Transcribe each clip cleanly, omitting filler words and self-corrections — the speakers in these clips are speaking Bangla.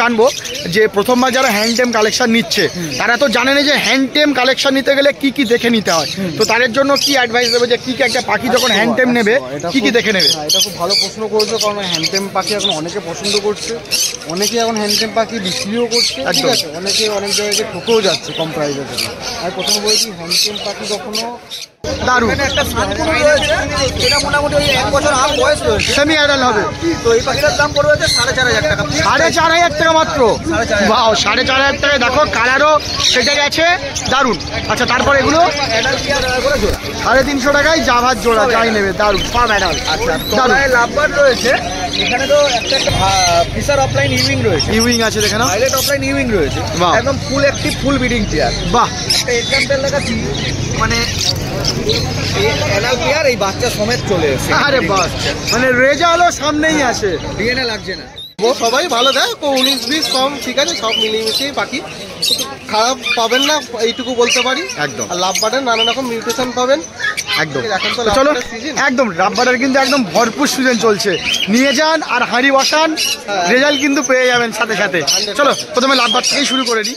জানবো যে প্রথমবার যারা হ্যান্ডটেম কালেকশন নিচ্ছে তারা তো জানে না যে হ্যান্ডটেম কালেকশন নিতে গেলে কি কি দেখে নিতে হয়, তো তাদের জন্য কি অ্যাডভাইস দেবে যে কি কি একটা পাখি যখন হ্যান্ডটেম নেবে কি কি দেখে নেবে? এটা খুব ভালো প্রশ্ন করেছো, কারণ হ্যান্ডটেম পাখি এখন অনেকে পছন্দ করছে, অনেকে এখন হ্যান্ডটেম পাখি বিক্রিও করছে, ঠিক আছে, অনেকে অনেক জায়গায় ঠকেও যাচ্ছে কম প্রাইসের জন্য। আর প্রথমে বলেছি হ্যান্ডটেম পাখি কখনো দারুণ একটা সানকুনো রয়েছে, এটা মোটামুটি ওই 1 বছর আপ বয়স রয়েছে, সেমি অ্যাডাল্ট হবে। তো এই পাখিটার দাম পড়বে 4,500 টাকা। 4,500 টাকা মাত্র? বাহ, 4,500 টাকায় দেখো কালারও সেটা গেছে, দারুণ। আচ্ছা, তারপর এগুলো 350 টাকায় জাভার জোড়া যাই নেবে, দারুণ ফার্ম অ্যাডাল্ট। আচ্ছা, তলায় লাভবার্ড রয়েছে, এখানে তো একটা ফিশার অফলাইন ইউইং রয়েছে, ইউইং আছে দেখে নাও, পাইলট অফলাইন ইউইং রয়েছে, একদম ফুল অ্যাক্টিভ ফুল ব্রিডিং পেয়ার। বাহ, একটা এক্সাম্পল দেখাচ্ছি, মানে এই অ্যাডাল্ট পেয়ার এই বাচ্চা সমেত চলে এসেছে। আরে বাস, মানে রেজাল্টও সামনেই আসে, ডিএনএ লাগছে না। সবাই ভালো দেয়, 19-20 কম, ঠিক আছে, সব মিলিয়ে পাখি খারাপ পাবেন না এইটুকু বলতে পারি। একদম। আর লাভ বার্ডের নানা রকম মিউটেশন পাবেন একদম। এখন তো চলো একদম, রাব্বারের কিন্তু একদম ভরপুর সিজন চলছে, নিয়ে যান আর হাঁড়ি বসান, রেজাল্ট কিন্তু পেয়ে যাবেন সাথে সাথে। চলো প্রথমে লাভবার থেকেই শুরু করে নিই।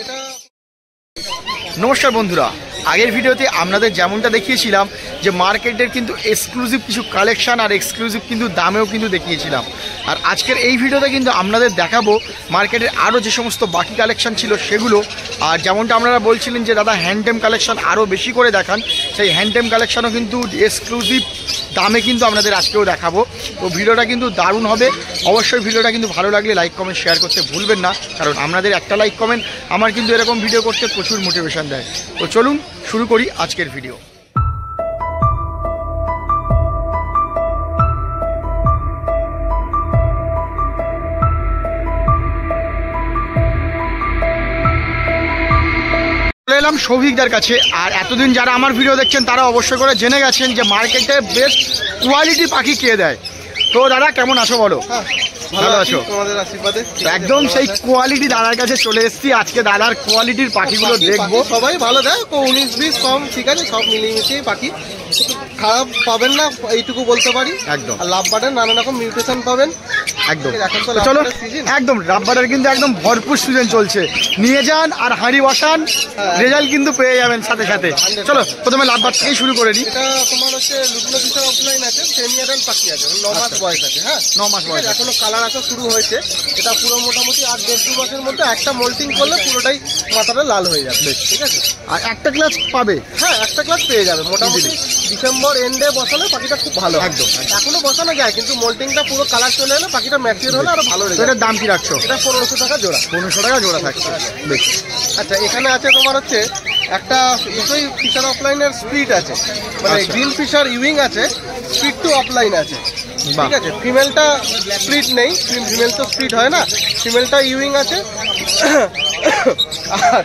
নমস্কার বন্ধুরা, আগের ভিডিওতে আপনাদের যেমনটা দেখিয়েছিলাম যে মার্কেটের কিন্তু এক্সক্লুসিভ কিছু কালেকশান আর এক্সক্লুসিভ কিন্তু দামেও কিন্তু দেখিয়েছিলাম, আর আজকের এই ভিডিওতে কিন্তু আপনাদের দেখাবো মার্কেটের আরও যে সমস্ত বাকি কালেকশান ছিল সেগুলো। আর যেমনটা আপনারা বলছিলেন যে দাদা হ্যান্ডটেম কালেকশান আরও বেশি করে দেখান, সেই হ্যান্ডটেম কালেকশানও কিন্তু এক্সক্লুসিভ দামে কিন্তু আপনাদের আজকেও দেখাবো। তো ভিডিওটা কিন্তু দারুণ হবে, অবশ্যই ভিডিওটা কিন্তু ভালো লাগলে লাইক কমেন্ট শেয়ার করতে ভুলবেন না, কারণ আপনাদের একটা লাইক কমেন্ট আমার কিন্তু এরকম ভিডিও করতে প্রচুর মোটিভেশন দেয়। তো চলুন শুরু করি আজকের ভিডিও। চলে এলাম সৌভিকদার কাছে, আর এতদিন যারা আমার ভিডিও দেখছেন তারা অবশ্যই করে জেনে গেছেন যে মার্কেটে বেস্ট কোয়ালিটি পাখি কে দেয়। তো দাদা কেমন আছো বলো? ভালো আছো? তোমাদের আশীর্বাদে একদম সেই কোয়ালিটি দাদার কাছে চলে এসেছি, আজকে দাদার কোয়ালিটির পাখিগুলো দেখবো। সবাই ভালো দেয়, 19-20 কম, ঠিক আছে, সব মিলিয়ে পাখি খারাপ পাবেন না এইটুকু বলতে পারি। একদম। আর লাভ বার্ডের নানা রকম মিউটেশন পাবেন। একদম। এখন তো চলো একদম, রাব্বারের কিন্তু একদম ভরপুর সিজন চলছে, নিয়ে যান আর হাঁড়ি বসান, রেজাল্ট কিন্তু পেয়ে যাবেন সাথে সাথে। চলো প্রথমে লাভবার থেকেই শুরু করে নিই। এটা তোমার হচ্ছে লুটনো ফিশার অফলাইন আছে, সেমি অ্যাডাল্ট পাখি আছে, 9 মাস বয়স আছে। হ্যাঁ, 9 মাস বয়স, এখনো কালার আসা শুরু হয়েছে। এটা পুরো মোটামুটি 1.5-2 মাসের মধ্যে একটা মোল্টিং করলে পুরোটাই মাথাটা লাল হয়ে যাবে, ঠিক আছে। আর একটা ক্লাস পাবে? হ্যাঁ, একটা ক্লাস পেয়ে যাবে মোটামুটি ডিসেম্বর এন্ডে বসালে পাখিটা খুব ভালো। একদম। এখনো বসানো যায়, কিন্তু মোল্টিংটা পুরো কালার চলে এলে পাখিটা ম্যাচিওর হলে আরো ভালো রেজাল্ট। এটার দাম কি রাখছো? এটা 1500 টাকা জোড়া। 1500 টাকা জোড়া থাকছে, বেশ। আচ্ছা, এখানে আছে তোমার হচ্ছে একটা এসই ফিশার অফলাইনের স্প্লিট আছে, মানে গ্রিন ফিশার ইউইং আছে, স্প্লিট টু অফলাইন আছে, ঠিক আছে। ফিমেলটা স্প্লিট নেই, ফিমেল তো স্প্লিট হয় না, ফিমেলটা ইউইং আছে, আর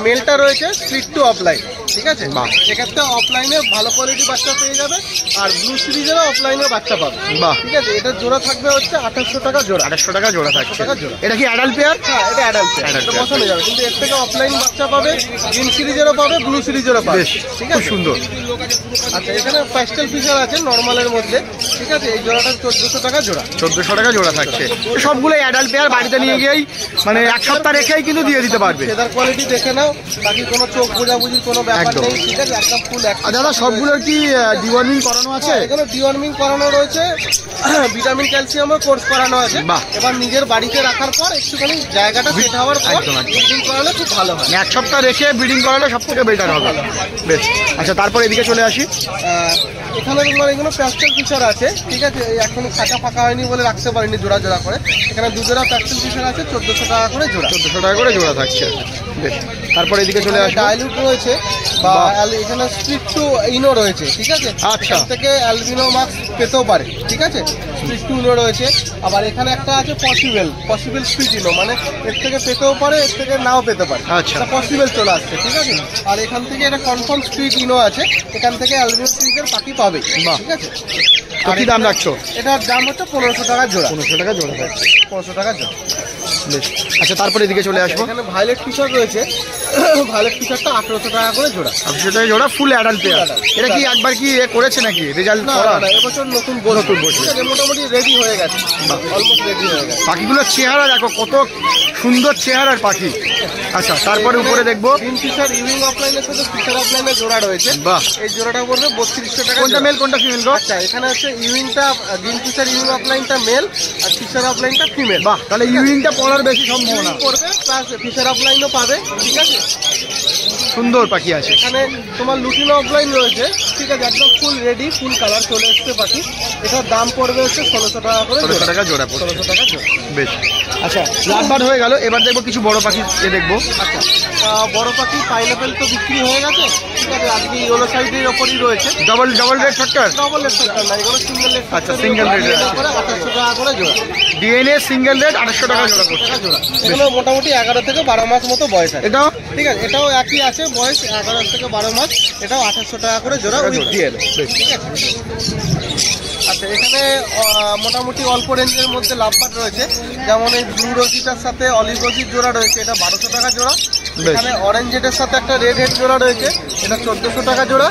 মেলটা রয়েছে স্প্লিট টু অফলাইন, ঠিক আছে। সেক্ষেত্রে অফলাইনে ভালো কোয়ালিটি বাচ্চা পেয়ে যাবে, আর ব্লু সিরিজেরও অফলাইনে বাচ্চা পাবে, ঠিক আছে। এটার জোড়া থাকবে হচ্ছে 2800 টাকা জোড়া। 2800 টাকা জোড়া থাকছে। এটা কি অ্যাডাল্ট পেয়ার? হ্যাঁ, এটা অ্যাডাল্ট পেয়ার, এটা বসানো যাবে, কিন্তু এর থেকে অফলাইন বাচ্চা পাবে, গ্রিন সিরিজেরও পাবে, ব্লু সিরিজেরও পাবে, ঠিক আছে, সুন্দর। আচ্ছা, এখানে প্যাস্টেল ফিশার আছে নর্মালের মধ্যে, ঠিক আছে। এই জোড়াটা 1400 টাকা জোড়া। 1400 টাকা জোড়া থাকছে। সবগুলোই অ্যাডাল্ট পেয়ার, বাড়িতে নিয়ে গিয়েই মানে এক সপ্তাহ রেখেই কিন্তু দিয়ে দিতে পারবে। ফেদার কোয়ালিটি দেখে নাও, বাকি কোনো চোখ বোঝাবুঝির কোনো ব্যাপার নেই, ঠিক আছে, একদম ফুল। আর দাদা সবগুলোর কি ডিওয়ার্মিং করানো আছে? এখানে ডিওয়ার্মিং করানো রয়েছে, ভিটামিন ক্যালসিয়ামের কোর্স করানো আছে। এবার নিজের বাড়িতে রাখার পর একটুখানি জায়গাটা সেট হওয়ার পর ব্রিডিং করালে খুব ভালো হয়। এক সপ্তাহ রেখে ব্রিডিং করালে সব থেকে বেটার হবে, বেশ। আচ্ছা, তারপর এদিকে চলে আসি। এখানে তোমার এগুলো প্যাস্টেল ফিশার আছে, ঠিক আছে, এখনো খাঁচা ফাঁকা হয়নি বলে রাখতে পারিনি জোড়া জোড়া করে। এখানে 2 জোড়া প্যাস্টেল ফিশার আছে, 1400 টাকা করে জোড়া। 1400 টাকা করে জোড়া থাকছে, বেশ। তারপর এদিকে চলে আসি। ডাইলুট রয়েছে, বা এখানে স্প্লিট টু ইনো রয়েছে, ঠিক আছে। আচ্ছা, থেকে অ্যালবিনো মার্কস পেতেও পারে, ঠিক আছে, স্প্লিট টু ইনো রয়েছে। আবার এখানে একটা আছে পসিবল স্প্লিট ইনো, মানে এর থেকে পেতেও পারে, এর থেকে নাও পেতে পারে। আচ্ছা, পসিবল চলে আসছে, ঠিক আছে। আর এখান থেকে এটা কনফার্ম স্প্লিট ইনো আছে, এখান থেকে অ্যালবিনো সিরিজের পাখি পাবে, ঠিক আছে। আর কি দাম রাখছো? এটার দাম হচ্ছে 1500 টাকা জোড়া। 1500 টাকা জোড়া থাকছে, 1500 টাকা জোড়া। বেশ। আচ্ছা তারপরে এদিকে চলে আসবো। এখানে ভায়োলেট ফিশার রয়েছে, ভায়োলেট ফিশারটা 1800 টাকা করে জোড়া। 1800 টাকা জোড়া, ফুল অ্যাডাল্ট পেয়ার। এটা কি একবার কি করেছে নাকি রেজাল্ট? না এবছর নতুন বসে মোটামুটি রেডি হয়ে গেছে, অলমোস্ট রেডি হয়ে গেছে। পাখিগুলোর চেহারা দেখো, কত সুন্দর চেহারার পাখি। আচ্ছা তারপরে উপরে দেখবো গ্রিন ফিশার ইভিং অফলাইনের সাথে ফিশার অফলাইনের জোড়া রয়েছে। বাহ, এই জোড়াটা পড়বে 3200 টাকা। কোনটা মেল কোনটা ফিমেল গো? আচ্ছা এখানে হচ্ছে ইভিংটা গ্রিন ফিশার ইভিং অফলাইনটা মেল আর ফিশার অফলাইনটা ফিমেল। বাহ, তাহলে ইউইংটা পড়ার বেশি সম্ভাবনা পড়বে, প্লাস ফিশার অফলাইনও পাবে। ঠিক আছে, সুন্দর পাখি আছে। এখানে তোমার লুটিনো অফলাইন রয়েছে। ঠিক আছে, একদম ফুল রেডি, ফুল কালার চলে এসছে পাখি। এটার দাম পড়বে হচ্ছে 1600 টাকা করে। 1600 টাকা জোড়া পড়বে। 1600 টাকা জোড়া। বেশ। আচ্ছা লাভবার্ড হয়ে গেল, এবার দেখবো কিছু বড় পাখি দেখবো। আচ্ছা বড় পাখি পাইনাপেল তো বিক্রি হয়ে গেছে। ঠিক আছে, আজকে ইয়েলো সাইডের ওপরই রয়েছে। Double red factor, double red factor না, এগুলো সিঙ্গেল রেড। আচ্ছা, single red। 2800 টাকা করে জোড়া। ডিএনএ সিঙ্গেল রেড 800 টাকা জোড়া পড়ছে। এগুলো মোটামুটি 11 থেকে 12 মাস মতো বয়স আছে। এটাও ঠিক আছে, এটাও একই আছে বয়স 11 থেকে 12 মাস। এটাও 2800 টাকা করে জোড়া উইথ ডিএনএ। ঠিক আছে। আচ্ছা এখানে মোটামুটি অল্প রেঞ্জের মধ্যে লাভবার্ড রয়েছে, যেমন এই ব্লু রোজিটার সাথে অলিভ রোজির জোড়া রয়েছে, এটা 1200 টাকা জোড়া। এখানে অরেঞ্জ হেডের সাথে একটা রেড হেড জোড়া রয়েছে, এটা 1400 টাকা জোড়া।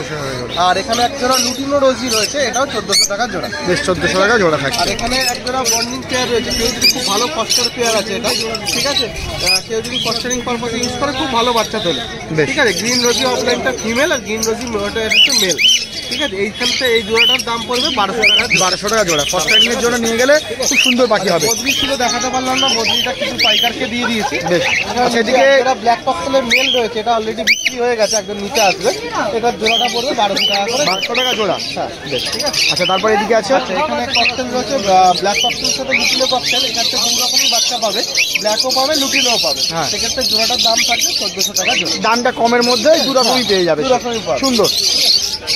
আর এখানে এক জোড়া লুটিনো রোজি রয়েছে, এটাও 1400 টাকা জোড়া। বেশ, 1400 টাকা জোড়া থাকে। আর এখানে এক জোড়া বন্ডিং পেয়ার রয়েছে, কেউ যদি খুব ভালো ফস্টার পেয়ার আছে এটা। ঠিক আছে, কেউ যদি ফস্টারিং পারপাসে ইউজ করে খুব ভালো বাচ্চা তোলে। ঠিক আছে, গ্রিন রোজি অফলাইনটা ফিমেল আর গ্রিন রোজি ওটা হচ্ছে মেল। ঠিক আছে, এইখানটা এই জোড়াটার দাম পড়বে 1200 টাকা। 1200 টাকা জোড়া। ফস্টারিং এর জন্য নিয়ে গেলে খুব সুন্দর পাখি হবে। বদলি ছিল দেখাতে পারলাম না, বদলিটা কিছু পাইকারকে দিয়ে দিয়েছি। বেশ। আচ্ছা এদিকে এটা ব্ল্যাক ককটেলের মেল রয়েছে, এটা অলরেডি বিক্রি হয়ে গেছে, একদম নিচে আসবে। এটার জোড়াটা পড়বে 1200 টাকা করে। 1200 টাকা জোড়া। হ্যাঁ বেশ, ঠিক আছে। আচ্ছা তারপরে এদিকে আছে আচ্ছা এখানে ককটেল রয়েছে, ব্ল্যাক ককটেলের সাথে লুটিনো ককটেল। এখানে দু রকমই বাচ্চা পাবে, ব্ল্যাকও পাবে লুটিনোও পাবে। হ্যাঁ। সেক্ষেত্রে জোড়াটার দাম থাকবে 1400 টাকা জোড়া। দামটা কমের মধ্যে দু রকমই পেয়ে যাবে। দু রকমই পাবে। সুন্দর।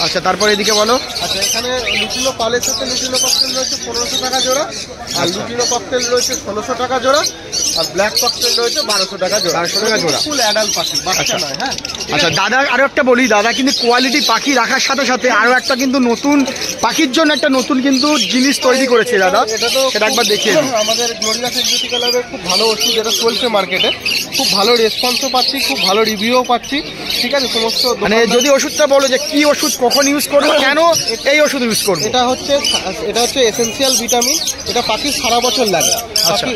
আচ্ছা তারপরে এদিকে বলো। আচ্ছা এখানে লুটিনো পালের সাথে লুটিনো ককটেল রয়েছে 1500 টাকা জোড়া, আর লুটিনো ককটেল রয়েছে 1600 টাকা জোড়া, আর ব্ল্যাক ককটেল রয়েছে 1200 টাকা জোড়া। 1200 টাকা জোড়া। ফুল অ্যাডাল্ট পাখি, বাচ্চা আচ্ছা। নয়। হ্যাঁ আচ্ছা দাদা আরো একটা বলি, দাদা কিন্তু কোয়ালিটি পাখি রাখার সাথে সাথে আরো একটা কিন্তু নতুন পাখির জন্য একটা নতুন কিন্তু জিনিস তৈরি করেছে দাদা, এটা তো সেটা একবার দেখিয়ে দিন। আমাদের গ্লোরিয়াস এক্সোটিক্যাল ল্যাবের খুব ভালো ওষুধ, এটা চলছে মার্কেটে, খুব ভালো রেসপন্সও পাচ্ছি, খুব ভালো রিভিউও পাচ্ছি। ঠিক আছে, সমস্ত মানে যদি ওষুধটা বলো যে কি ওষুধ কখন ইউজ করবো, কেন এই ওষুধ ইউজ করবো? এটা হচ্ছে এসেনশিয়াল ভিটামিন, এটা পাখি সারা বছর লাগে। পাখি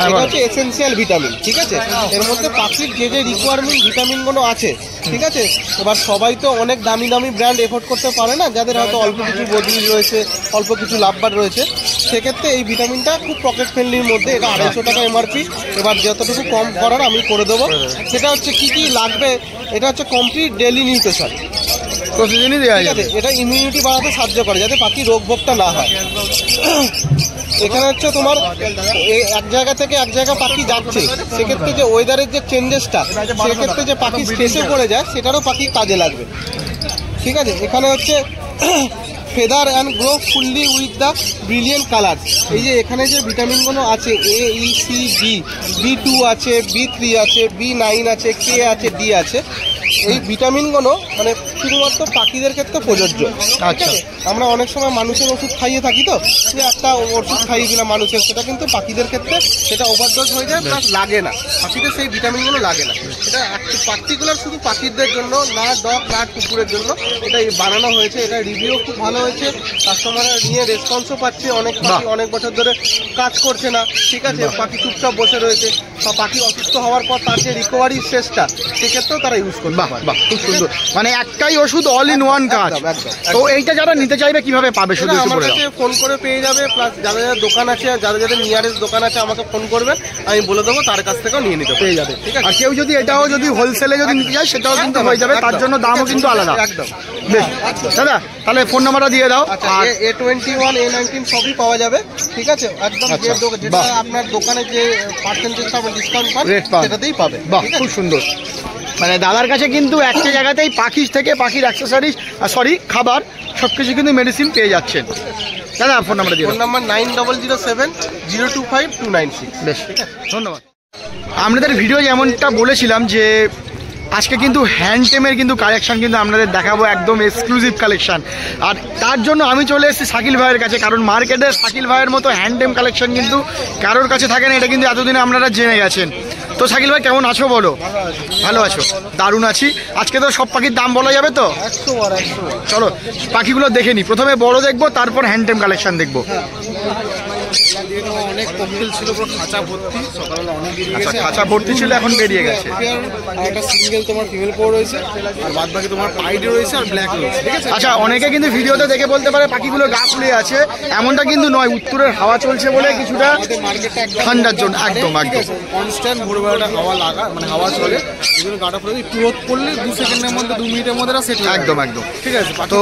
এটা হচ্ছে এসেনশিয়াল ভিটামিন। ঠিক আছে, এর মধ্যে পাখির যে যে রিকোয়ারমেন্ট ভিটামিনগুলো আছে। ঠিক আছে, এবার সবাই তো অনেক দামি দামি ব্র্যান্ড এফোর্ড করতে পারে না, যাদের হয়তো অল্প কিছু বদলি রয়েছে, অল্প কিছু লাভবার্ড রয়েছে। সেক্ষেত্রে এই ভিটামিনটা খুব পকেট ফ্রেন্ডলির মধ্যে, এটা 250 টাকা এমআরপি। এবার যতটুকু কম করার আমি করে দেবো। সেটা হচ্ছে কি কি লাগবে, এটা হচ্ছে কমপ্লিট ডেইলি নিউট্রিশন। প্রতিদিনই দেওয়া ঠিক যাবে। আছে, এটা ইমিউনিটি বাড়াতে সাহায্য করে, যাতে পাখি রোগ ভোগটা না হয়। এখানে হচ্ছে তোমার এক জায়গা থেকে এক জায়গা পাখি যাচ্ছে, সেক্ষেত্রে যে ওয়েদারের যে চেঞ্জেসটা, সেক্ষেত্রে যে পাখি স্ট্রেসে পড়ে যায়, সেটারও পাখি কাজে লাগবে। ঠিক আছে, এখানে হচ্ছে feather and grow fully with the brilliant colour. এই যে এখানে যে ভিটামিনগুলো আছে, A, E, C, B2 আছে, B3 আছে, B9 আছে, K আছে, D আছে। এই ভিটামিনগুলো মানে শুধুমাত্র পাখিদের ক্ষেত্রে প্রযোজ্য। আচ্ছা, আমরা অনেক সময় মানুষের ওষুধ খাইয়ে থাকি, তো যে একটা ওষুধ খাইয়ে দিলাম মানুষের, সেটা কিন্তু পাখিদের ক্ষেত্রে সেটা ওভারডোজ হয়ে যায়, প্লাস লাগে না, পাখিদের সেই ভিটামিনগুলো লাগে না। এটা পার্টিকুলার শুধু পাখিদের জন্য, না ডগ না কুকুরের জন্য এটা বানানো হয়েছে। এটা রিভিউ খুব ভালো হয়েছে, কাস্টমাররা নিয়ে রেসপন্সও পাচ্ছে। অনেক পাখি অনেক বছর ধরে কাজ করছে না, ঠিক আছে, পাখি চুপচাপ বসে রয়েছে, বা পাখি অসুস্থ হওয়ার পর তার যে রিকভারি স্টেজটা, সেক্ষেত্রেও তারা ইউজ করবে। বাহ বাহ, খুব সুন্দর। মানে একটাই ওষুধ, অল ইন ওয়ান কাজ। তো এইটা যারা নিতে চাইবে কিভাবে পাবে, শুধু একটু আমার বলে দাও। কাছে ফোন করে পেয়ে যাবে, প্লাস যাদের যাদের দোকান আছে, যাদের নিয়ারেস্ট দোকান আছে, আমাকে ফোন করবেন, আমি বলে দেবো, তার কাছ থেকেও নিয়ে নিতে পেয়ে যাবে। ঠিক আছে, আর কেউ যদি এটাও যদি হোলসেলে যদি নিতে চায়, সেটাও কিন্তু হয়ে যাবে, তার জন্য দামও কিন্তু আলাদা। একদম। বেশ দাদা, তাহলে ফোন নাম্বারটা দিয়ে দাও। আচ্ছা, আর A21 A19 সবই পাওয়া যাবে। ঠিক আছে, একদম যে যেটা আপনার দোকানে যে পার্সেন্টেজটা ডিসকাউন্ট পান, রেট পান, সেটাতেই পাবে। বাহ, খুব সুন্দর। মানে দাদার কাছে কিন্তু একটা জায়গাতেই পাখি থেকে পাখির অ্যাক্সেসরিজ, খাবার, সবকিছু কিন্তু মেডিসিন পেয়ে যাচ্ছেন। দাদা ফোন নাম্বারটা দিয়ে ফোন নাম্বার 9007025296। বেশ, ধন্যবাদ। আমাদের ভিডিও যেমনটা বলেছিলাম যে আজকে কিন্তু হ্যান্ডটেমের কিন্তু কালেকশন কিন্তু আপনাদের দেখাবো, একদম এক্সক্লুসিভ কালেকশন। আর তার জন্য আমি চলে এসেছি শাকিল ভাইয়ের কাছে, কারণ মার্কেটে শাকিল ভাইয়ের মতো হ্যান্ডটেম কালেকশন কিন্তু কারোর কাছে থাকে না, এটা কিন্তু এতদিনে আপনারা জেনে গেছেন। তো শাকিল ভাই কেমন আছো বলো? ভালো আছো? দারুণ আছি। আজকে তো সব পাখির দাম বলা যাবে তো? 100 চলো পাখিগুলো দেখে নিই, প্রথমে বড় দেখবো তারপর হ্যান্ডটেম কালেকশন দেখবো। অনেক ককটেল ছিল, পুরো খাঁচা ভর্তি, সকালবেলা অনেক বেরিয়ে আচ্ছা, গেছে। খাঁচা ভর্তি ছিল, এখন বেরিয়ে গেছে। আর একটা সিঙ্গেল তোমার ফিমেল পোর রয়েছে, আর বাদ বাকি তোমার পাইডে রয়েছে আর ব্ল্যাক রয়েছে, ঠিক আছে? আচ্ছা, অনেকে কিন্তু ভিডিওতে দেখে বলতে পারে পাখিগুলো গা ফুলে আছে, এমনটা কিন্তু নয়। উত্তরের হাওয়া চলছে বলে কিছুটা মার্কেটটা ঠান্ডার জন্য একদম একদম কনস্ট্যান্ট ভোরবেলাটা হাওয়া লাগা, মানে হাওয়া চলে, এই জন্য গাটা ফুলে একটু রোদ পড়লে 2 সেকেন্ডের মধ্যে 2 মিনিটের মধ্যে সেট হয়ে একদম একদম ঠিক আছে। তো তো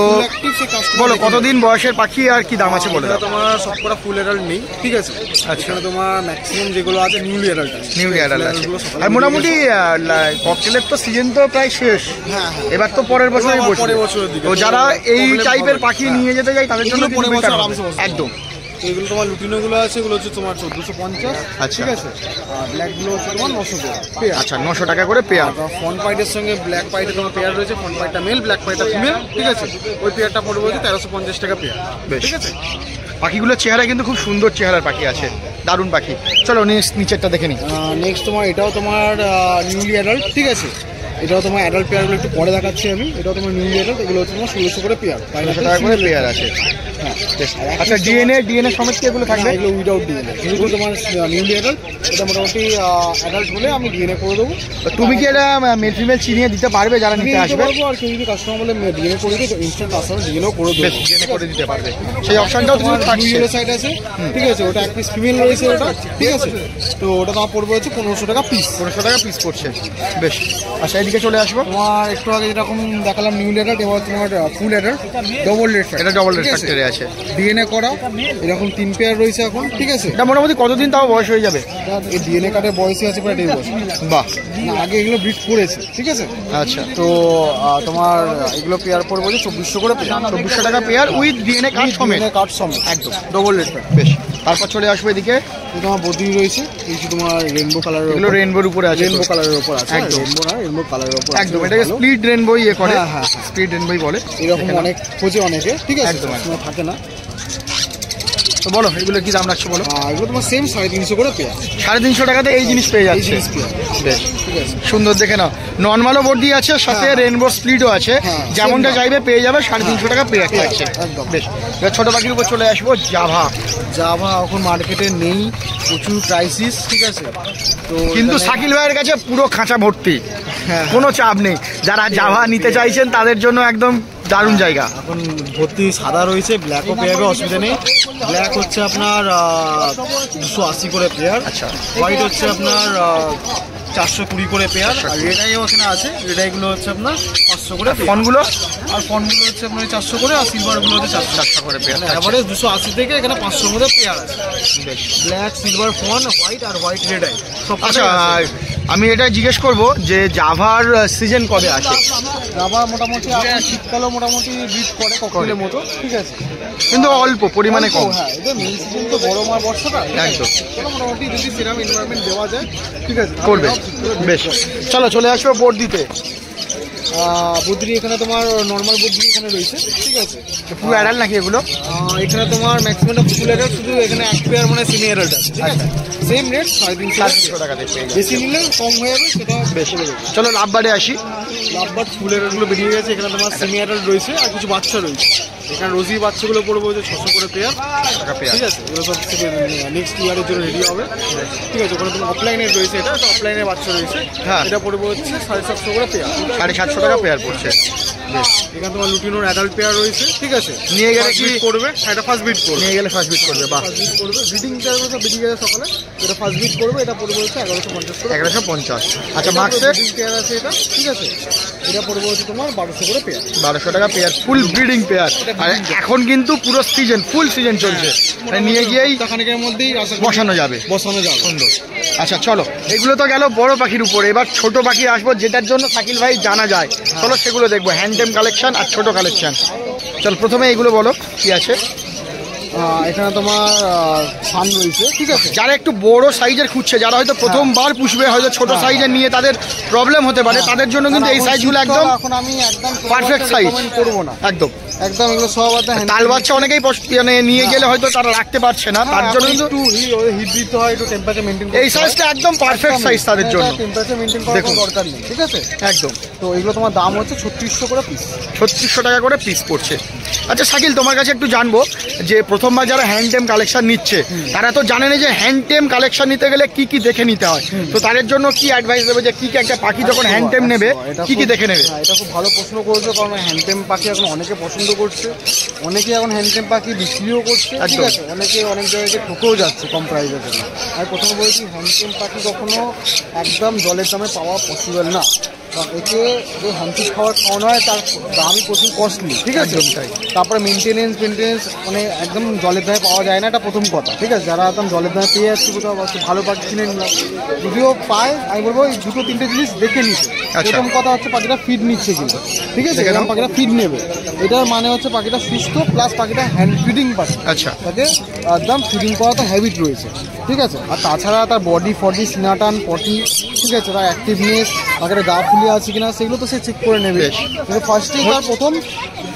বলো কতদিন বয়সের পাখি আর কি দাম আছে বলে দাও। তোমার সবকটা ফুল অ্যাডাল্ট নেই, ঠিক আছে? এখানে তোমার ম্যাক্সিমাম যেগুলো আছে নিউলি অ্যাডাল্ট আছে, নিউলি অ্যাডাল্ট আছে। আর মোটামুটি ককটেলের তো সিজন তো প্রায় শেষ, এবার তো পরের বছরই পরের বসবে। বছরের দিকে তো যারা এই টাইপের পাখি নিয়ে যেতে যায় তাদের জন্য পরের বছর আরামসে বসবে। একদম। এগুলো তোমার লুটিনোগুলো আছে, এগুলো হচ্ছে তোমার 1450, আচ্ছা। ঠিক আছে? আর ব্ল্যাকগুলো হচ্ছে তোমার 900 টাকা। আচ্ছা, 900 টাকা করে পেয়ার। ফ্রন্ট পাইটের সঙ্গে ব্ল্যাক পাইটে তোমার পেয়ার রয়েছে, ফ্রন্ট পাইটটা মেল, ব্ল্যাক পাইটটা ফিমেল, ঠিক আছে? ওই পেয়ারটা পড়বে হচ্ছে 1350 টাকা পেয়ার, বেশ। ঠিক আছে? পাখিগুলোর চেহারা কিন্তু খুব সুন্দর চেহারার পাখি আছে, দারুণ পাখি। চলো নিচেরটা দেখে নিই। নেক্সট তোমার এটাও তোমার নিউলি অ্যাডাল্ট, ঠিক আছে? এটাও তোমার অ্যাডাল্ট পেয়ারগুলো একটু পরে দেখাচ্ছি আমি। এটাও তোমার নিউলি অ্যাডাল্ট, এগুলো হচ্ছে তোমার 1600 করে পেয়ার, 900 টাকা করে পেয়ার আছে। হ্যাঁ। আচ্ছা, ডিএনএ সমেত কি এগুলো থাকবে? এগুলো উইদাউট ডিএনএ, যেগুলো তোমার নিউলি অ্যাডাল্ট, এটা মোটামুটি অ্যাডাল্ট বলে আমি ডিএনএ করে দেবো। তুমি কি এটা মেল ফিমেল চিনিয়ে দিতে পারবে যারা নিতে আসবে? আর কেউ যদি কাস্টমার বলে ডিএনএ করে দিই তো ইনস্ট্যান্ট আসলে ডিএনএও করে দেবো, ডিএনএ করে দিতে পারবে, সেই অপশনটাও তুমি থাকছে। ইয়েলো সাইড আছে, ঠিক আছে? ওটা এক পিস ফিমেল রয়েছে ওটা, ঠিক আছে? তো ওটা তোমার পড়বে হচ্ছে 1500 টাকা পিস। 1500 টাকা পিস পড়ছে, বেশ। আচ্ছা, এদিকে চলে আসবো। তোমার একটু আগে যেরকম দেখালাম নিউলি অ্যাডাল্ট, এবার তোমার ফুল অ্যাডাল্ট, ডবল রেড, এটা ডবল রেড ফ্যাক্টরি আছে, ডিএনএ করা, এরকম 3 পেয়ার রয়েছে এখন, ঠিক আছে? এটা মোটামুটি কতদিন তাও বয়স হয়ে যাবে? এই ডিএনএ কার্ডের বয়সই আছে প্রায় 1.5 বছর। বাহ, না, আগে এগুলো ব্রিড করেছে, ঠিক আছে? আচ্ছা। তো তোমার এগুলো পেয়ার পড়বে হচ্ছে 2400 করে পেয়ার, 2400 টাকা পেয়ার উইথ ডিএনএ কার্ড সমেত, ডিএনএ কার্ড সমেত, একদম ডবল রেড। বেশ। তারপর চলে আসবো এদিকে। তোমার বদ্রি রয়েছে, এই যে তোমার রেনবো কালারের, এগুলো রেইনবোর উপরে আছে, রেনবো কালারের উপর আছে, একদম। রেনবো না, রেনবো কালারের উপর একদম, এটাকে স্প্লিট রেইনবো ইয়ে করে, হ্যাঁ, হ্যাঁ। স্প্লিট রেইনবোই বলে। এরকম অনেক খোঁজে অনেকে, ঠিক আছে? একদম, একদম থাকে না। তো বলো এগুলো কি দাম রাখছো বলো। এগুলো তোমার সেম 350 করে পেয়ার, 350 টাকাতে এই জিনিস পেয়ে এই যাচ্ছে, জিনিস পেয়ার, বেশ ঠিক আছে? সুন্দর। দেখে নাও, নর্মালও বডি আছে, সাথে হ্যাঁ। রেইনবো স্প্লিটও আছে, হ্যাঁ, যেমনটা same চাইবে পেয়ে যাবে। 350 টাকা পেয়ে পেয়ার, থাকছে, একদম। বেশ। এবার ছোট পাখির উপর চলে আসবো, জাভা। জাভা এখন মার্কেটে নেই, প্রচুর ক্রাইসিস, ঠিক আছে? তো কিন্তু এখানে- শাকিল ভাইয়ের কাছে পুরো খাঁচা ভর্তি, হ্যাঁ, কোনো চাপ নেই। যারা জাভা নিতে চাইছেন তাদের জন্য একদম দারুণ জায়গা। এখন ভর্তি সাদা রয়েছে, ব্ল্যাকও পেয়ে যাবে, অসুবিধা নেই। ব্ল্যাক হচ্ছে আপনার 280 করে পেয়ার, আচ্ছা। হোয়াইট হচ্ছে আপনার 420 করে পেয়ার, আর রেডাইও এখানে আছে, রেডাইগুলো হচ্ছে আপনার 500 করে পেয়ার। ফোনগুলো আর ফোনগুলো হচ্ছে আপনার 400 করে, আর সিলভারগুলো হচ্ছে 400 করে পেয়ার, অ্যাভারেজ 280 থেকে এখানে 500 মধ্যে পেয়ার আছে। ব্ল্যাক, সিলভার, ফোন, হোয়াইট আর হোয়াইট রেডাই সব। আচ্ছা, আমি এটা জিজ্ঞেস করব যে জাভার সিজন কবে আসে? জাভা মোটামুটি এখন শীতকালেও মোটামুটি ব্রিড করে ককটেলের মতো, ঠিক আছে? কিন্তু অল্প পরিমাণে কম। হ্যাঁ, এটা মেইন সিজন তো গরম আর বর্ষাটা, একদম। এটা মোটামুটি যদি সেরকম এনভায়রনমেন্ট দেওয়া যায়, ঠিক আছে, করবে, বেশ। চলো চলে আসবো বোর্ড দিতে। বদ্রি এখানে তোমার নর্মাল বদ্রি এখানে রয়েছে, ঠিক আছে? পুরো অ্যাডাল্ট নাকি এগুলো? এখানে তোমার ম্যাক্সিমামটা ফুল অ্যাডাল্ট, শুধু এখানে এক পেয়ার মানে সেমি অ্যাডাল্ট আছে, ঠিক আছে? সেম রেট 350 টাকা দিয়ে পেয়ে যাবে। বেশি নিলে কম হয়ে যাবে, সেটা বেশ, চলো লাভবারে আসি। লাভবার্ড ফুল অ্যাডাল্টগুলো বেরিয়ে গেছে, এখানে তোমার সেমি অ্যাডাল্ট রয়েছে আর কিছু বাচ্চা রয়েছে। এখানে রোজি বাচ্চাগুলো পড়বে হচ্ছে 600 করে পেয়ার, ঠিক আছে? এগুলো সব থেকে নেক্সট ইয়ারের জন্য রেডি হবে, ঠিক আছে? ওখানে তোমার অফলাইনের রয়েছে, এটা অফলাইনের বাচ্চা রয়েছে, হ্যাঁ। এটা পড়বে হচ্ছে 750 করে পেয়ার, 750 টাকা পেয়ার পড়ছে। এখানে তোমার লুটিনোর অ্যাডাল্ট পেয়ার রয়েছে, ঠিক আছে? নিয়ে গেলে First কি breed করবে, এটা ফার্স্ট বিট করবে, নিয়ে গেলে ফার্স্ট বিট করবে, বাহ। ফার্স্ট বিট করবে, ব্রিডিং চার্জ সব বেরিয়ে গেছে সকালে, এটা ফার্স্ট বিট করবে, এটা পড়বে হচ্ছে 1150 করে, 1150। আচ্ছা, মার্কসের ব্রিডিং পেয়ার আছে এটা, ঠিক আছে? এটা পড়বে হচ্ছে তোমার 1200 করে পেয়ার, 1200 টাকা পেয়ার, ফুল ব্রিডিং পেয়ার। আর এখন কিন্তু পুরো সিজন, ফুল সিজন চলছে, মানে নিয়ে গিয়েই খানিকের মধ্যেই বসানো যাবে। বসানো যাবে। সুন্দর। আচ্ছা চলো, এগুলো তো গেল বড় পাখির উপরে, এবার ছোট পাখি আসবো, যেটার জন্য শাকিল ভাই জানা যায়। চলো সেগুলো দেখবো, হ্যান্ডটেম কালেকশন আর ছোট কালেকশন। চল প্রথমে এগুলো বলো কি আছে। এখানে তোমার ফান রয়েছে, ঠিক আছে। যারা একটু বড় সাইজের খুঁজছে, যারা হয়তো প্রথমবার পুষবে, হয়তো ছোট সাইজের নিয়ে তাদের প্রবলেম হতে পারে, তাদের জন্য কিন্তু এই সাইজগুলো একদম এখন আমি একদম পারফেক্ট সাইজ করবো না, একদম একদম এগুলো সব তাল বাচ্চা অনেকেই মানে নিয়ে গেলে হয়তো তারা রাখতে পারছে না, তার জন্য কিন্তু একটু হিট দিতে হয়, একটু টেম্পারেচার মেইনটেইন এই সাইজটা একদম পারফেক্ট সাইজ তাদের জন্য। টেম্পারেচার মেইনটেইন করার কোনো দরকার নেই, ঠিক আছে একদম। তো এগুলো তোমার দাম হচ্ছে 3600 করে পিস, 3600 টাকা করে পিস পড়ছে। আচ্ছা শাকিল, তোমার কাছে একটু জানবো যে প্রথমবার যারা হ্যান্ড টেম কালেকশন নিচ্ছে তারা তো জানে না যে হ্যান্ড টেম কালেকশন নিতে গেলে কি কি দেখে নিতে হয়, তো তাদের জন্য কি অ্যাডভাইস দেবে যে কি কি একটা পাখি যখন হ্যান্ড টেম নেবে কি কি দেখে নেবে? এটা খুব ভালো প্রশ্ন করেছো, কারণ হ্যান্ড টেম পাখি এখন অনেকে পছন্দ করছে, অনেকে এখন হ্যান্ড টেম পাখি বিক্রিও করছে, ঠিক আছে, অনেকে অনেক জায়গায় ঠকেও যাচ্ছে কম প্রাইসের জন্য। আর প্রথমে বলেছি হ্যান্ড টেম পাখি কখনো একদম জলের দামে পাওয়া পসিবল না, কারণ একে যে হ্যান্ডফিড খাওয়ানো হয় তার দামই প্রচুর কস্টলি, ঠিক আছে। তারপরে মেনটেনেন্স মানে একদম জলের দামে পাওয়া যায় না, এটা প্রথম কথা, ঠিক আছে। যারা একদম জলের দামে পেয়ে যাচ্ছে কোথাও ভালো পাখি কিনে নিলাম, যদিও পায়, আমি বলবো এই 2-3টে জিনিস দেখে নিতে। প্রথম কথা হচ্ছে পাখিটা ফিড নিচ্ছে কিন্তু, ঠিক আছে, এরকম পাখিটা ফিড নেবে, এটার মানে হচ্ছে পাখিটা সুস্থ, প্লাস পাখিটা হ্যান্ড ফিডিং পাখি, আচ্ছা, তাকে একদম ফিডিং করা তো হ্যাবিট রয়েছে, ঠিক আছে। আর তাছাড়া তার বডি ফডি, সিনাটান, পটি, ঠিক আছে, তার অ্যাক্টিভনেস, পাখিটা গা ফুলে আছে কিনা সেগুলো তো সে চেক করে নেবে। ফার্স্টেই তার প্রথম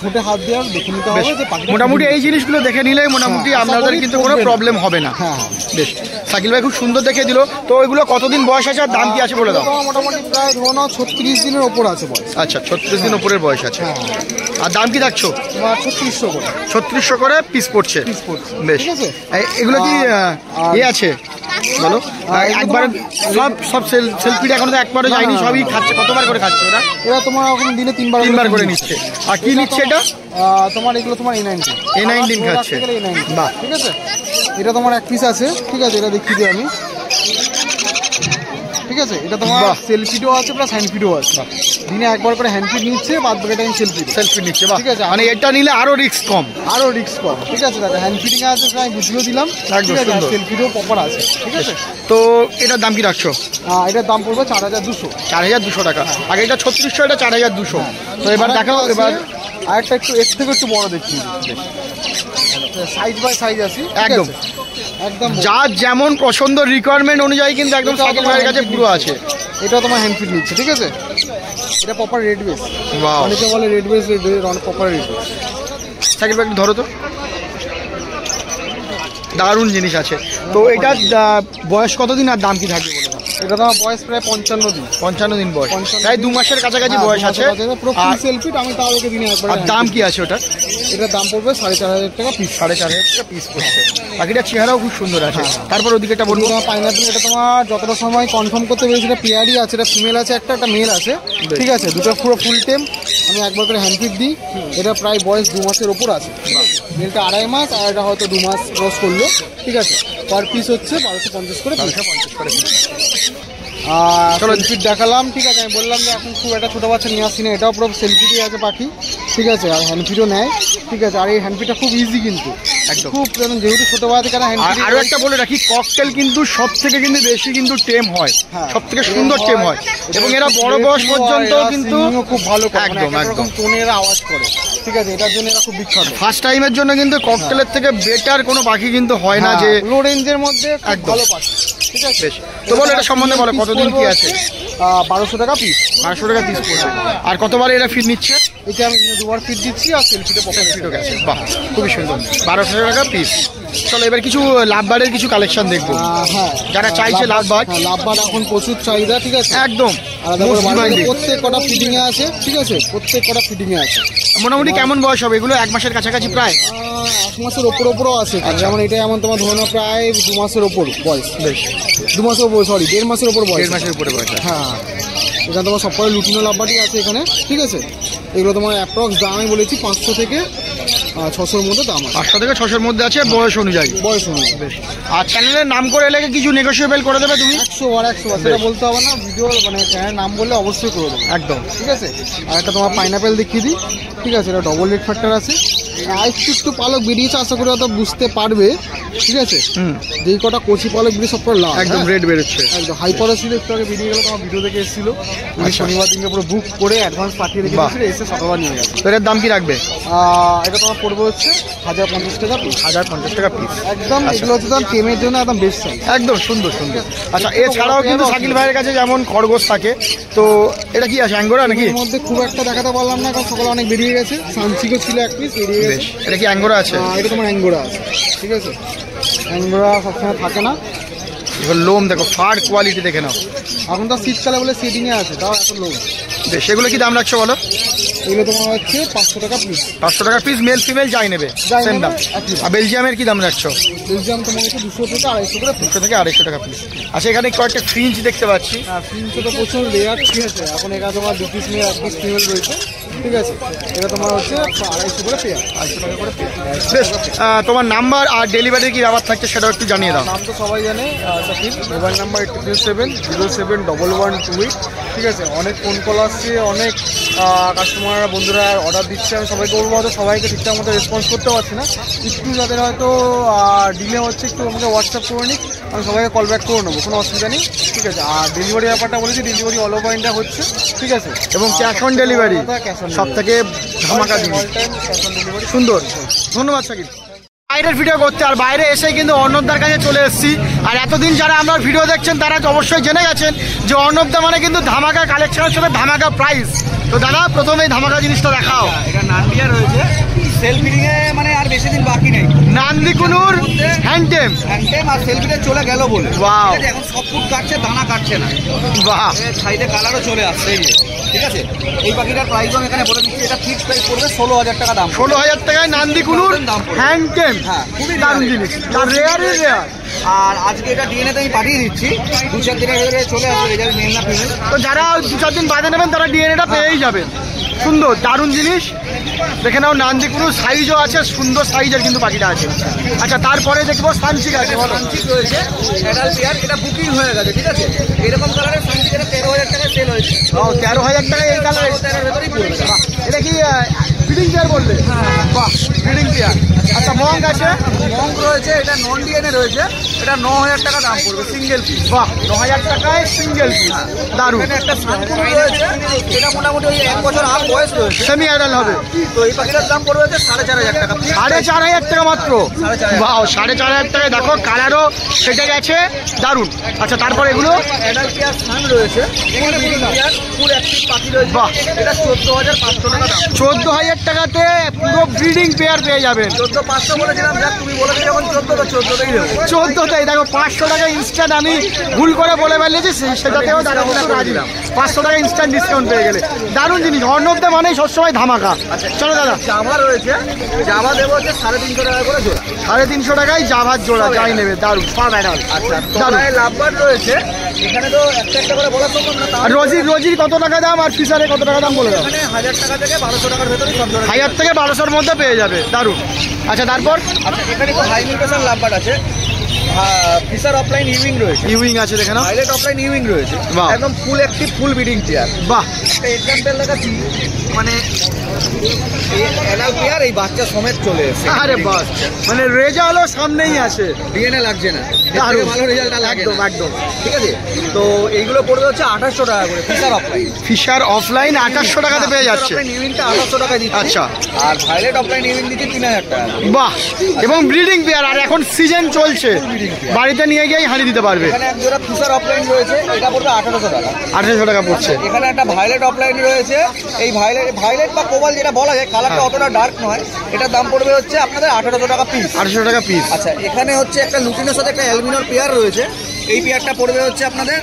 ঠোঁটে হাত দিয়ে দেখে নিতে হবে যে পাখি মোটামুটি এই জিনিসগুলো দেখে নিলে মোটামুটি আপনাদের কিন্তু কোনো প্রবলেম হবে না। হ্যাঁ বেশ, শাকিল ভাই খুব সুন্দর দেখে দিল। তো ওইগুলো কতদিন বয়স আছে আর দাম কি আছে বলে দাও? মোটামুটি প্রায় ধরো না 36 দিনের ওপর আছে বয়স। আচ্ছা, 36 দিন ওপরের বয়স আছে। আর দাম কি রাখছো? তোমার 3600 করে, 3600 করে পিস পড়ছে। বেশ, ঠিক আছে। এগুলো কি আছে বলো? একবার সব সেলফিড এখন তো একবারও যায়নি, সবই খাচ্ছে। কতবার করে খাচ্ছে ওরা? এরা তোমার এখন দিনে 3বার করে নিচ্ছে। আর কি নিচ্ছে এটা? তোমার এগুলো তোমার A19 খাচ্ছে। বাহ, ঠিক আছে। এটা তোমার এক পিস আছে, ঠিক আছে, এটা দেখিয়ে দিই আমি, ঠিক আছে। এটা তোমার সেলফিডও আছে প্লাস হ্যান্ডফিডও আছে, দিনে একবার করে হ্যান্ডফিড নিচ্ছে, বাদ বাকি টাইম সেলফি নিচ্ছে, ঠিক আছে। মানে এটা নিলে আরো রিস্ক কম, ঠিক আছে। দেখো হ্যান্ডফিডিং আছে, আমি বুঝিয়ে দিলাম, ঠিক আছে, সেলফিডও প্রপার আছে, ঠিক আছে। তো এটার দাম কি রাখছো? এটার দাম পড়বে 4200, 4200 টাকা। আগে এটা 3600, এটা 4200। তো এবার দেখাও, এবার আরেকটা একটু এর থেকে একটু বড় দেখছি, সাইজ বাই সাইজ আছে, একদম একদম যার যেমন পছন্দ রিকোয়ারমেন্ট অনুযায়ী কিন্তু একদম শাকিল ভাইয়ের কাছে পুরো আছে। এটা তোমার হ্যান্ডফিড নিচ্ছে, ঠিক আছে। এটা প্রপার রেড বেস, ওয়াও, অনেকে বলে red base, proper red base. Shakil ভাই একটু ধরো তো, দারুণ জিনিস আছে। তো এটা বয়স কতদিন আর দাম কি থাকবে বলে দাও? এটা তোমার বয়স প্রায় 55 দিন, 55 দিন বয়স, প্রায় 2 মাসের কাছাকাছি বয়স আছে। আর সেলফিট আমি তাও ওকে দিনে একবার। আর দাম কি আছে ওটা? এটার দাম পড়বে 4500 টাকা পিস, 4500 টাকা পিস পড়ছে। পাখিটার চেহারাও খুব সুন্দর আছে। তারপর ওদিকেটা বলবো তোমার পাইনাপল, এটা তোমার যতটা সময় কনফার্ম করতে পেরেছি, এটা পেয়ারই আছে, এটা ফিমেল আছে একটা মেল আছে, ঠিক আছে। দুটো পুরো ফুল টেম, আমি একবার করে হ্যান্ডফিড দিই। এটা প্রায় বয়স 2 মাসের ওপর আছে, মেলটা 2.5 মাস, আর এটা হয়তো 2 মাস ক্রস করলো, ঠিক আছে। পার পিস হচ্ছে 1250 করে, 1250 করে। আর সেলফিট দেখালাম, ঠিক আছে। আমি বললাম যে এখন খুব একটা ছোটো বাচ্চা নিয়ে আসছি না, এটাও পুরো সেলফিটই আছে পাখি, ঠিক আছে। আর হ্যান্ডফিডও নেয়, ঠিক আছে। আর এই হ্যান্ডফিডটা খুব ইজি কিন্তু, খুব যেহেতু ছোটো বাচ্চা কেন হ্যান্ডফিড। আরও একটা বলে রাখি, ককটেল কিন্তু সব থেকে কিন্তু বেশি কিন্তু টেম হয়, সব থেকে সুন্দর টেম হয়, এবং এরা বড় বয়স পর্যন্ত কিন্তু খুব ভালো, একদম একদম টোনের আওয়াজ করে, ঠিক আছে। এটার জন্য এরা খুব বিখ্যাত। ফার্স্ট টাইমের জন্য কিন্তু ককটেলের থেকে বেটার কোনো পাখি কিন্তু হয় না, যে লো রেঞ্জের মধ্যে ভালো পাখি, ঠিক আছে। তো বলো এটা সম্বন্ধে বলো, কতদিন কি আছে? 1200 টাকা পিস, 1200 টাকা পিস পড়ছে। আর কতবার এরা ফিড নিচ্ছে? এটা আমি 2বার ফিড দিচ্ছি, আর সেলফিটে ফিডও গেছে। বাহ, খুবই সুন্দর, 1200 টাকা পিস। চলো এবার কিছু লাভবার্ডের কিছু কালেকশন দেখবো। হ্যাঁ, যারা চাইছে লাভবার্ড, লাভবার্ড এখন প্রচুর চাহিদা, ঠিক আছে, একদম প্রত্যেক কটা ফিডিং এ আছে, ঠিক আছে, প্রত্যেক কটা ফিডিং এ আছে। মোটামুটি কেমন বয়স হবে এগুলো? 1 মাসের কাছাকাছি প্রায়? 1 মাসের ওপরও আছে, যেমন এটা এমন তোমার ধরো না প্রায় 2 মাসের ওপর বয়স। বেশ, 2 মাসের ওপর, সরি 1.5 মাসের ওপর বয়স, 1.5 মাসের উপরে বয়স। হ্যাঁ, এখানে তোমার সবকটা লুটিনো লাভবার্ডই আছে এখানে, ঠিক আছে। এগুলো তোমার অ্যাপ্রক্স দাম আমি বলেছি 500 থেকে 600-র মধ্যে দাম আছে। 500 থেকে 600-র মধ্যে আছে বয়স অনুযায়ী। বেশ। আর চ্যানেলের নাম করে এলে কিছু নেগোসিয়েবল করে দেবে তুমি? 100 সেটা বলতে হবে না, ভিডিও মানে চ্যানেলের নাম বললে অবশ্যই করে দেবো, একদম, ঠিক আছে। আর একটা তোমার পাইনাপেল দেখিয়ে দিই, ঠিক আছে। এটা ডবল রেড ফ্যাক্টর আছে, একটু পালক বেরিয়েছে, আশা করি হয়তো বুঝতে পারবে। ঠিক আছে, যেই কটা কচি পালক বেরিয়ে সব লাল একদম রেড বেরোচ্ছে, একদম হাইপার ছিল, একটু আগে বেরিয়ে গেল, তোমার ভিডিও দেখে এসেছিল। আমি শনিবার দিনকে পুরো বুক করে অ্যাডভান্স পাঠিয়ে রেখেছিল, এসে সকালবার নিয়ে গেছে। এটার দাম কি রাখবে? এটা তোমার পড়বে হচ্ছে 1050 টাকা পিস। 1050 টাকা পিস একদম। এগুলো হচ্ছে তোমার টেমের জন্য একদম বেস্ট সাইজ, একদম সুন্দর সুন্দর। আচ্ছা, এছাড়াও কিন্তু শাকিল ভাইয়ের কাছে যেমন খরগোশ থাকে, তো এটা কি আছে অ্যাঙ্গোরা নাকি? এর মধ্যে খুব একটা দেখাতে পারলাম না, কারণ সকালে অনেক বেরিয়ে গেছে। সানচিকও ছিল এক পিস, বেরিয়ে গেছে। এটা কি অ্যাঙ্গোরা আছে? এটা তোমার অ্যাঙ্গোরা আছে। ঠিক আছে, অ্যাঙ্গোরা সবসময় থাকে না। এবার লোম দেখো, ফার কোয়ালিটি দেখে নাও। এখন তো শীতকালে বলে সেটিংয়ে আছে, তাও এত লোম। বেশ, সেগুলো কি দাম রাখছো বলো? এগুলো তোমার হচ্ছে 500 টাকা পিস। 500 টাকা পিস, মেল ফিমেল যাই নেবে সেম দাম। আর বেলজিয়ামের কি দাম রাখছো? বেলজিয়াম তোমার হচ্ছে 200 থেকে 250 করে, 200 থেকে 250 টাকা পিস। আচ্ছা, এখানে কয়েকটা ফ্রিঞ্চ দেখতে পাচ্ছি। ফ্রিঞ্চে তো প্রচুর লেয়ার। ঠিক আছে, এখন এখানে তোমার 2 পিস মেয়ে 1 পিস ফিমেল রয়েছে। ঠিক আছে, এটা তোমার হচ্ছে 250 করে পেয়ার, 250 টাকা করে পেয়ার। বেশ, তোমার নাম্বার আর ডেলিভারি কি ব্যাপার থাকছে সেটাও একটু জানিয়ে দাও। নাম তো সবাই জানে, শাকিল। Mobile number 8370071128। ঠিক আছে, অনেক ফোন কল আসছে, অনেক কাস্টমাররা বন্ধুরা অর্ডার দিচ্ছে। আমি সবাইকে বলবো, হয়তো সবাইকে ঠিকঠাক মতো রেসপন্স করতে পারছি না, একটু যাদের হয়তো ডিলে হচ্ছে, একটু আমাকে হোয়াটসঅ্যাপ করে নিক, আমি সবাইকে কল ব্যাক করে নেবো, কোনো অসুবিধা নেই। ঠিক আছে, আর ডেলিভারি ব্যাপারটা বলেছি, ডেলিভারি অল ওভার ইন্ডিয়া হচ্ছে। ঠিক আছে, এবং ক্যাশ অন ডেলিভারি সব থেকে ধামাকা জিনিস। সুন্দর, ধন্যবাদ শাকিল। বাইরের ভিডিও করতে, আর বাইরে এসে কিন্তু অর্ণবদার কাছে চলে এসেছি। আর এতদিন যারা আমরা ভিডিও দেখছেন তারা অবশ্যই জেনে গেছেন যে অর্ণবদা মানে কিন্তু ধামাকা কালেকশনের সাথে ধামাকা প্রাইস। তো দাদা, প্রথমেই ধামাকা জিনিসটা দেখাও। এটা নান্ডিয়া রয়েছে, সেল ফিডিং এ মানে আর বেশি দিন বাকি নেই। নান্দিকুনুর হ্যান্ডটেম আর সেল ফিডে চলে গেল বলে। Wow! ঠিক আছে, এখন সব ফুড কাটছে, দানা কাটছে না। বাহ, সাইডে কালারও চলে আসছে, এই যে। ঠিক আছে, এই পাখিটার প্রাইস আমি এখানে বলে দিচ্ছি, এটা ফিক্স প্রাইস পড়বে 16,000 টাকা দাম। 16,000 টাকায় নান্দিকুনুর হ্যান্ডটেম। হ্যাঁ, খুবই দারুণ জিনিস, আর রেয়ারই রেয়ার। আর আজকে এটা ডিএনএতে আমি পাঠিয়ে দিচ্ছি, 2-4 দিনের ভেতরে চলে আসবে রেজাল্ট, মেল না ফিমেল। তো যারা 2-4 দিন বাদে নেবেন তারা ডিএনএটা পেয়েই যাবেন। সুন্দর, দারুণ জিনিস। দেখে নাও, নান্দিকুনুর সাইজও আছে, সুন্দর সাইজের কিন্তু পাখিটা আছে। আচ্ছা, তারপরে দেখবো সানচিক আছে। সানচিক রয়েছে, অ্যাডাল্ট পেয়ার, এটা বুকিং হয়ে গেছে। ঠিক আছে, এরকম কালারের সানচিক এটা 13,000 টাকায় সেল হয়েছে। 13,000 টাকায় এই কালার, 13,000 ভেতরেই পড়বে। এটা কি ফিডিং পেয়ার বললে? বাহ, ফিডিং পেয়ার। আচ্ছা, মঙ্ক আছে? মঙ্ক রয়েছে, এটা নন ডিএনএ রয়েছে, এটা 9,000 টাকা দাম পড়বে সিঙ্গেল পিস। বাহ, 9,000 টাকায় সিঙ্গেল পিস, দারুণ। এখানে একটা সানকুন রয়েছে, এটা মোটামুটি ওই 1 বছর আর বয়স রয়েছে, সেমি অ্যাডাল্ট হবে। তো এই পাখিটার দাম পড়বে হচ্ছে 4,500 টাকা। 4,500 টাকা মাত্র? 4,500 বাহ, 4,500 টাকায় দেখো, কালারও সেটা গেছে, দারুণ। আচ্ছা, তারপরে এগুলো অ্যাডাল্ট পেয়ার সান রয়েছে, ফুল ব্রিডিং পেয়ার, ফুল অ্যাক্টিভ পাখি রয়েছে। বাহ। এটা 14,500 টাকা দাম। 14,000 টাকাতে পুরো ব্রিডিং পেয়ার পেয়ে যাবেন। 14,500 বলেছিলাম, যাক তুমি বলেছো যখন 14, তো 14তেই দেবো। 14টাই দেখো, 500 টাকা ইনস্ট্যান্ট। আমি ভুল করে বলে ফেলেছি, সেটাতেও দাদা রাজি। 500 টাকা ইনস্ট্যান্ট ডিসকাউন্ট পেয়ে গেলে, দারুণ জিনিস। অর্ণবদা মানেই সবসময় ধামাকা। চলো দাদা, জামা রয়েছে, জামা দেবো হচ্ছে 350 টাকা করে জোড়া। 350 টাকায় জাভার জোড়া, যাই নেবে, দারুণ, পার অ্যাডাল্ট। আচ্ছা, দারুণ। তলায় লাভবার্ড রয়েছে, এখানে তো একটা একটা করে বলা সম্ভব না। আর রোজির কত টাকা দাম, আর ফিশারে কত টাকা দাম বলে দাও? এখানে 1,000 টাকা থেকে 1,200 টাকার ভেতরে সব জোড়া। 1000 থেকে 1200-র মধ্যে পেয়ে যাবে, দারুণ। আচ্ছা, তারপর আচ্ছা, এখানে তো হাই মিউটেশন লাভবার্ড আছে, ফিশার অফলাইন ইউইং রয়েছে, ইউইং আছে, দেখে নাও। পাইলট অফলাইন ইউইং রয়েছে, বাহ। একদম ফুল অ্যাক্টিভ, ফুল ব্রিডিং পেয়ার। বাহ, একটা এক্সাম্পল দেখাচ্ছি, মানে অ্যাডাল্ট পেয়ার এই বাচ্চা সমেত চলে এসেছে। আরে বাস, মানে রেজাল্টও সামনেই আছে, ডিএনএ লাগছে না, দারুণ। ভালো রেজাল্টটা লাগে একদম না। একদম। ঠিক আছে, তো এইগুলো পড়বে হচ্ছে 2,800 টাকা করে ফিশার অফলাইন। ফিশার অফলাইন 2,800 টাকাতে পেয়ে যাচ্ছে। ইউইংটা 2,800 টাকা দিচ্ছি। আচ্ছা। আর ভাইলেট অফলাইন ইউইং দিচ্ছি 3,000 টাকা। বাহ, এবং ব্রিডিং পেয়ার, আর এখন সিজন চলছে, বাড়িতে নিয়ে গিয়েই হাঁড়ি দিতে পারবে। এখানে এক জোড়া ফিশার অফলাইন রয়েছে, এটা পড়বে 1,800 টাকা। 1,800 টাকা পড়ছে। এখানে একটা ভাইলেট অফলাইন রয়েছে, এই ভাইলেট বা কোবাল যেটা বলা যায়, কালারটা অতটা ডার্ক নয়, এটার দাম পড়বে হচ্ছে আপনাদের 1,800 টাকা পিস। 800 টাকা পিস। আচ্ছা, এখানে হচ্ছে একটা লুটিনের সাথে একটা অ্যালুমিনিয়াম পেয়ার রয়েছে, এই পেয়ারটা পড়বে হচ্ছে আপনাদের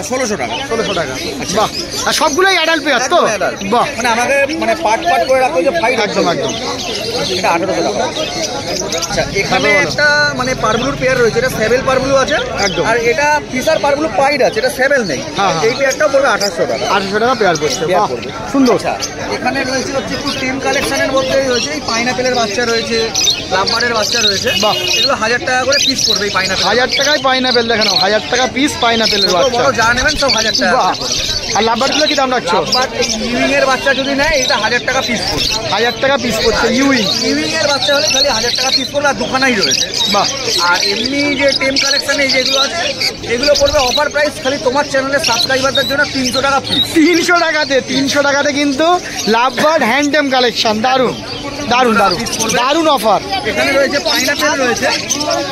1,600 টাকা। 1,600 টাকা। বাহ, আর সবগুলোই অ্যাডাল্ট পেয়ার তো? একদম adult। বাহ, মানে আমাকে মানে পার্ট করে রাখতে যে ফাইট একদম একদম। এটা 1,800 টাকা। আচ্ছা, এখানে একটা মানে পারব্লুর পেয়ার রয়েছে, এটা সেভেল পারব্লু আছে একদম। আর এটা ফিশার পারব্লু পাইড আছে, এটা সেভেল নেই। হ্যাঁ, হ্যাঁ। এই পেয়ারটাও পড়বে 1,800 টাকা। 800 টাকা পেয়ার পড়ছে। পেয়ার বাহ, পড়বে। সুন্দর। আচ্ছা, এখানে রয়েছে হচ্ছে একটু টিম কালেকশনের মধ্যেই রয়েছে, এই পাইনাপেলের বাচ্চা রয়েছে, লাভবার্ডের বাচ্চা রয়েছে। বাহ। এগুলো 1,000 টাকা করে পিস পড়বে এই পাইনাপেল। 1000 টাকায় পাইনাপেল, দেখানো 1000 টাকা পিস পাইনাপেলের ছোট বাচ্চা। বড় যা নেবেন সব 1,000 টাকা বাহ, করে পড়বে। আর লাভবারগুলো কি দাম রাখছো? লাভবার্ড ইউইং এর বাচ্চা যদি নেয় এটা 1000 টাকা পিস পড়বে। 1000 টাকা পিস পড়ছে ইউইং। ইউইং এর বাচ্চা হলে খালি 1000 টাকা পিস পড়বে, আর দুখানাই রয়েছে। বাহ। আর এমনি যে টেম কালেকশনে যেগুলো আছে এগুলো পড়বে অফার প্রাইস, খালি তোমার চ্যানেলের সাবস্ক্রাইবারদের জন্য 300 টাকা পিস। 300 টাকাতে কিন্তু লাভবার্ড হ্যান্ডটেম কালেকশন। দারুণ দারুণ দারুণ দারুণ অফার। এখানে রয়েছে পাইনাপেল, রয়েছে